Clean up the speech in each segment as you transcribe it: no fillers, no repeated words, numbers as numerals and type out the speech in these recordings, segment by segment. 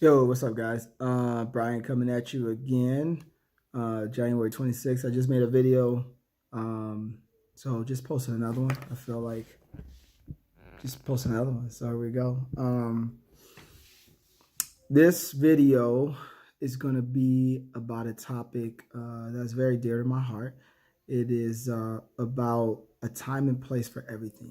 Yo, what's up, guys? Brian coming at you again. January 26th. I just made a video. Um, so just posted another one. I feel like just post another one. So here we go. This video is going to be about a topic that's very dear to my heart. It is about a time and place for everything.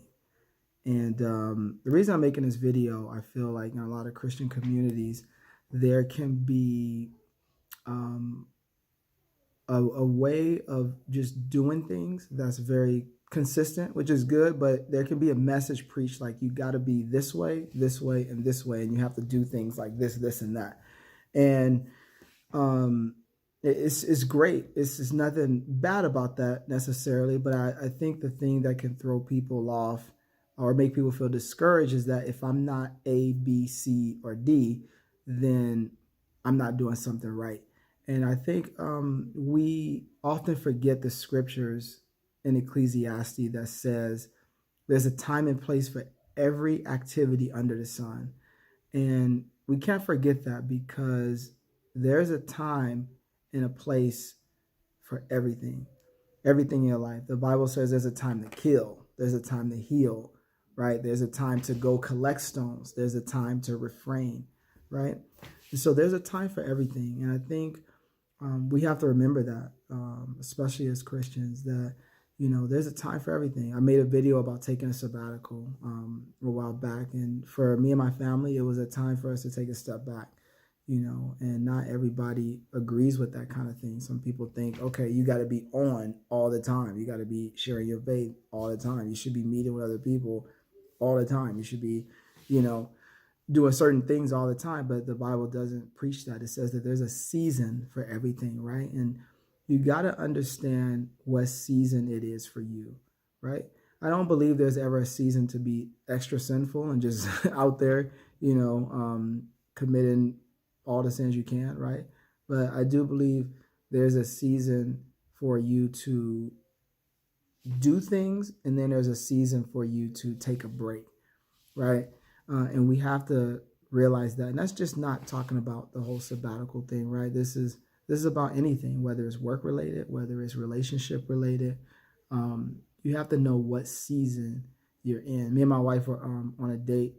And the reason I'm making this video, I feel like in a lot of Christian communities, there can be um, a way of just doing things that's very consistent, which is good, but there can be a message preached like you got to be this way, and this way, and you have to do things like this, and that. And it's great. It's nothing bad about that necessarily, but I think the thing that can throw people off or make people feel discouraged is that if I'm not A, B, C, or D, then I'm not doing something right. And I think we often forget the scriptures in Ecclesiastes that says there's a time and place for every activity under the sun. And we can't forget that because there's a time and a place for everything in your life. The Bible says there's a time to kill, there's a time to heal, right? There's a time to go collect stones, there's a time to refrain, right? And so there's a time for everything. And I think we have to remember that, especially as Christians, that there's a time for everything. I made a video about taking a sabbatical a while back, and for me and my family, it was a time for us to take a step back. And not everybody agrees with that kind of thing. Some people think, okay, you got to be on all the time. You got to be sharing your faith all the time. You should be meeting with other people all the time. You should be, doing certain things all the time, but the Bible doesn't preach that. It says that there's a season for everything, right? And you got to understand what season it is for you, right? I don't believe there's ever a season to be extra sinful and just out there, committing all the sins you can, right? But I do believe there's a season for you to do things, and then there's a season for you to take a break, right? And we have to realize that. And that's just not talking about the whole sabbatical thing, right? This is about anything, whether it's work related, whether it's relationship related. You have to know what season you're in. Me and my wife were on a date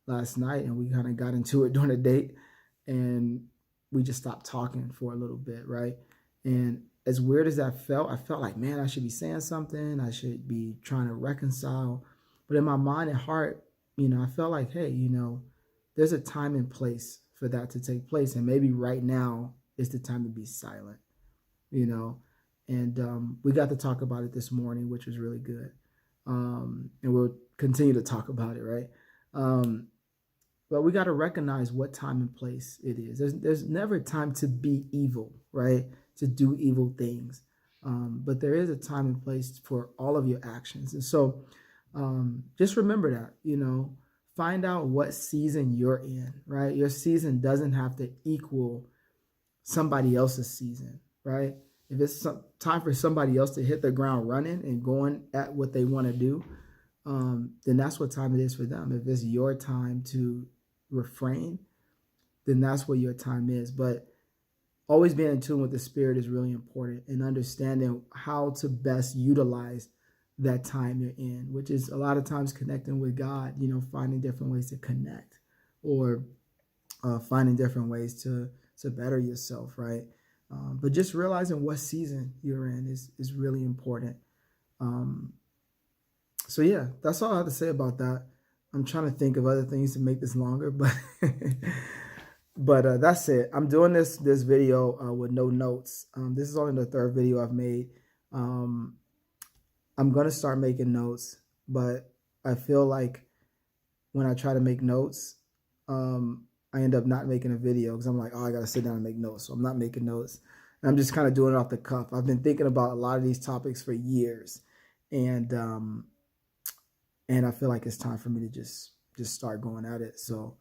last night, and we kind of got into it during the date, and we just stopped talking for a little bit, right? And as weird as that felt, I felt like, man, I should be saying something. I should be trying to reconcile. But in my mind and heart, I felt like, hey, there's a time and place for that to take place. And maybe right now is the time to be silent, And we got to talk about it this morning, which was really good. And we'll continue to talk about it, right? But we got to recognize what time and place it is. There's never time to be evil, right? To do evil things. But there is a time and place for all of your actions. And so just remember that, find out what season you're in, right? Your season doesn't have to equal somebody else's season, right? If it's time for somebody else to hit the ground running and going at what they want to do, then that's what time it is for them. If it's your time to refrain, then that's what your time is. But always being in tune with the Spirit is really important, and understanding how to best utilize that time you're in, which is a lot of times connecting with God, finding different ways to connect, or finding different ways to better yourself, right? But just realizing what season you're in is really important. So yeah, that's all I have to say about that. I'm trying to think of other things to make this longer, but but that's it. I'm doing this video with no notes. This is only the third video I've made. I'm going to start making notes, but I feel like when I try to make notes, I end up not making a video because I'm like, oh, I got to sit down and make notes. So I'm not making notes. And I'm just kind of doing it off the cuff. I've been thinking about a lot of these topics for years. And I feel like it's time for me to just start going at it. So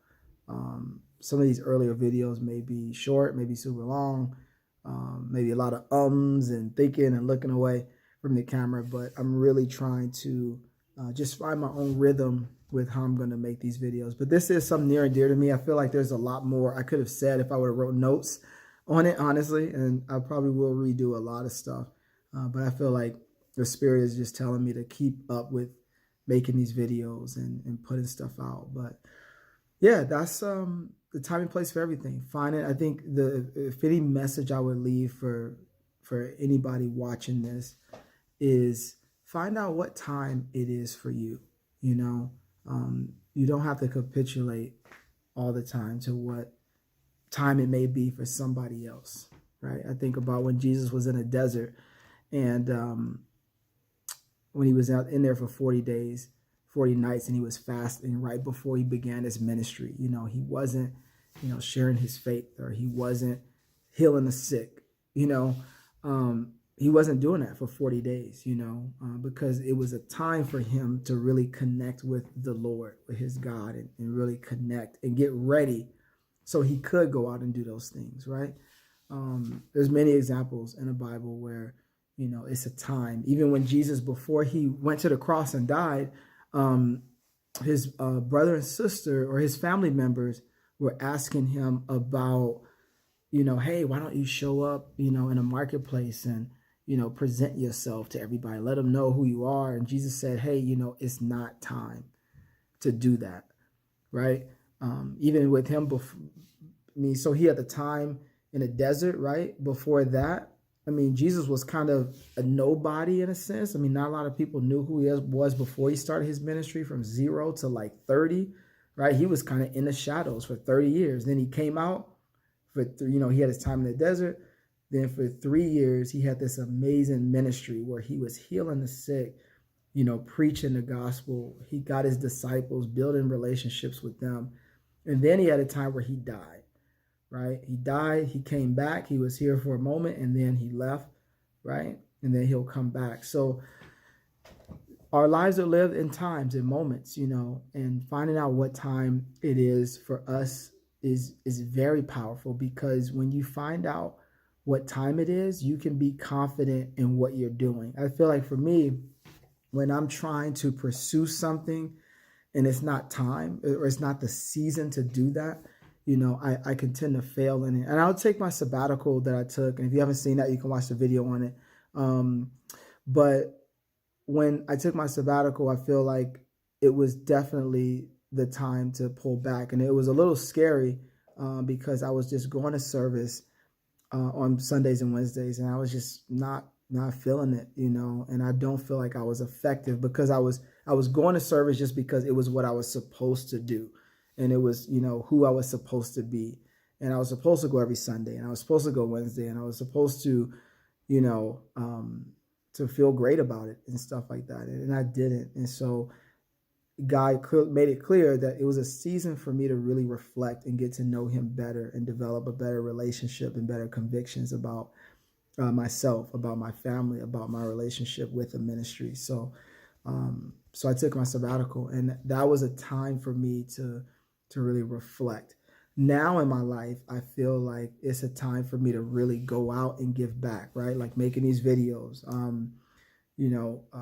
some of these earlier videos may be short, maybe super long, maybe a lot of ums and thinking and looking away from the camera, but I'm really trying to just find my own rhythm with how I'm going to make these videos. But this is something near and dear to me. I feel like there's a lot more I could have said if I would have wrote notes on it, honestly. And I probably will redo a lot of stuff. But I feel like the Spirit is just telling me to keep up with making these videos and putting stuff out. But yeah, that's the time and place for everything. Find it. I think if any message I would leave for anybody watching this is find out what time it is for you. You know, you don't have to capitulate all the time to what time it may be for somebody else, right? I think about when Jesus was in a desert and when he was out in there for 40 days, 40 nights, and he was fasting right before he began his ministry. You know, he wasn't, sharing his faith, or he wasn't healing the sick, he wasn't doing that for 40 days, because it was a time for him to really connect with the Lord, with his God, and really connect and get ready so he could go out and do those things, right? There's many examples in the Bible where, it's a time. Even when Jesus, before he went to the cross and died, his brother and sister or his family members were asking him about, hey, why don't you show up, in a marketplace and, present yourself to everybody, let them know who you are. And Jesus said, hey, it's not time to do that, right? Even with him, so he had the time in a desert, right? Before that, Jesus was kind of a nobody in a sense. Not a lot of people knew who he was before he started his ministry, from 0 to like 30, right? He was kind of in the shadows for 30 years. Then he came out he had his time in the desert. Then for 3 years, he had this amazing ministry where he was healing the sick, preaching the gospel. He got his disciples, building relationships with them. And then he had a time where he died. Right? He died, he came back, he was here for a moment, and then he left, right? And then he'll come back. So our lives are lived in times and moments, and finding out what time it is for us is very powerful, because when you find out what time it is, you can be confident in what you're doing. I feel like for me, when I'm trying to pursue something and it's not time, or it's not the season to do that, I can tend to fail in it. And I'll take my sabbatical that I took. And if you haven't seen that, you can watch the video on it. But when I took my sabbatical, I feel like it was definitely the time to pull back. And it was a little scary because I was just going to service on Sundays and Wednesdays. And I was just not feeling it, and I don't feel like I was effective, because I was going to service just because it was what I was supposed to do. And it was, who I was supposed to be. And I was supposed to go every Sunday, and I was supposed to go Wednesday, and I was supposed to, to feel great about it and stuff like that. And I didn't. And so God made it clear that it was a season for me to really reflect and get to know him better and develop a better relationship and better convictions about myself, about my family, about my relationship with the ministry. So I took my sabbatical, and that was a time for me to really reflect. Now in my life, I feel like it's a time for me to really go out and give back, right? Like making these videos,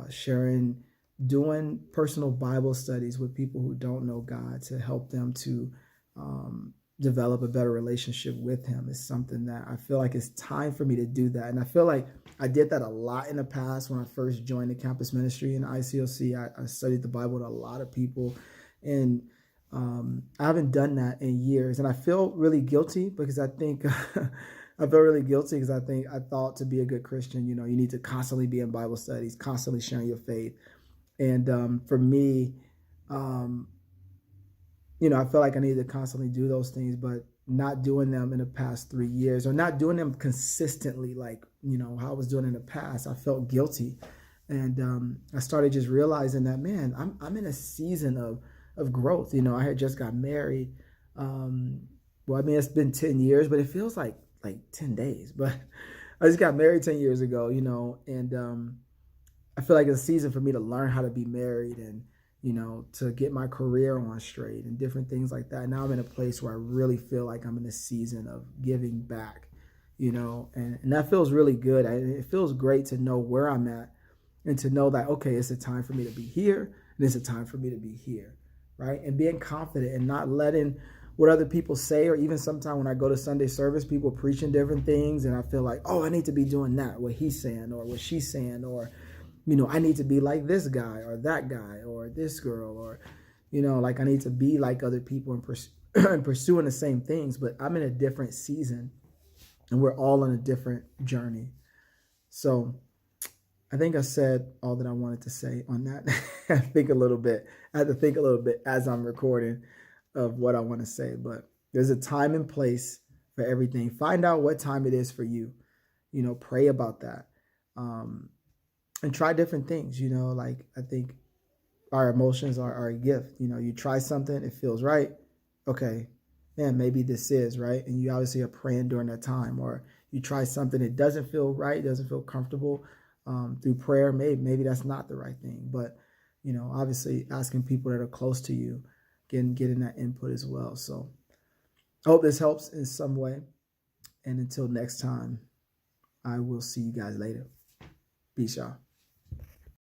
sharing, doing personal Bible studies with people who don't know God to help them to develop a better relationship with him is something that I feel like it's time for me to do that. And I feel like I did that a lot in the past when I first joined the campus ministry in ICOC. I studied the Bible with a lot of people, and I haven't done that in years. And I feel really guilty because I think I feel really guilty because I thought to be a good Christian, you need to constantly be in Bible studies, constantly sharing your faith. And for me, I feel like I need to constantly do those things, but not doing them in the past 3 years, or not doing them consistently, like, how I was doing in the past. I felt guilty. And I started just realizing that, man, I'm in a season of growth. I had just got married. It's been 10 years, but it feels like 10 days, but I just got married 10 years ago, and I feel like it's a season for me to learn how to be married and, to get my career on straight and different things like that. Now I'm in a place where I really feel like I'm in a season of giving back, and that feels really good. It feels great to know where I'm at and to know that, okay, it's a time for me to be here and it's a time for me to be here. right? And being confident and not letting what other people say, or even sometimes when I go to Sunday service, people preaching different things, and I feel like, oh, I need to be doing that, what he's saying or what she's saying, or, I need to be like this guy or that guy or this girl, or, like I need to be like other people and, and pursuing the same things. But I'm in a different season, and we're all on a different journey. So I think I said all that I wanted to say on that. I had to think a little bit as I'm recording of what I want to say. But there's a time and place for everything. Find out what time it is for you. Pray about that. And try different things. Like I think our emotions are a gift. You try something, it feels right. Okay, man, maybe this is right. And you obviously are praying during that time. Or you try something, it doesn't feel right, doesn't feel comfortable. Through prayer, maybe that's not the right thing. But, obviously asking people that are close to you, getting that input as well. So I hope this helps in some way. And until next time, I will see you guys later. Peace, y'all.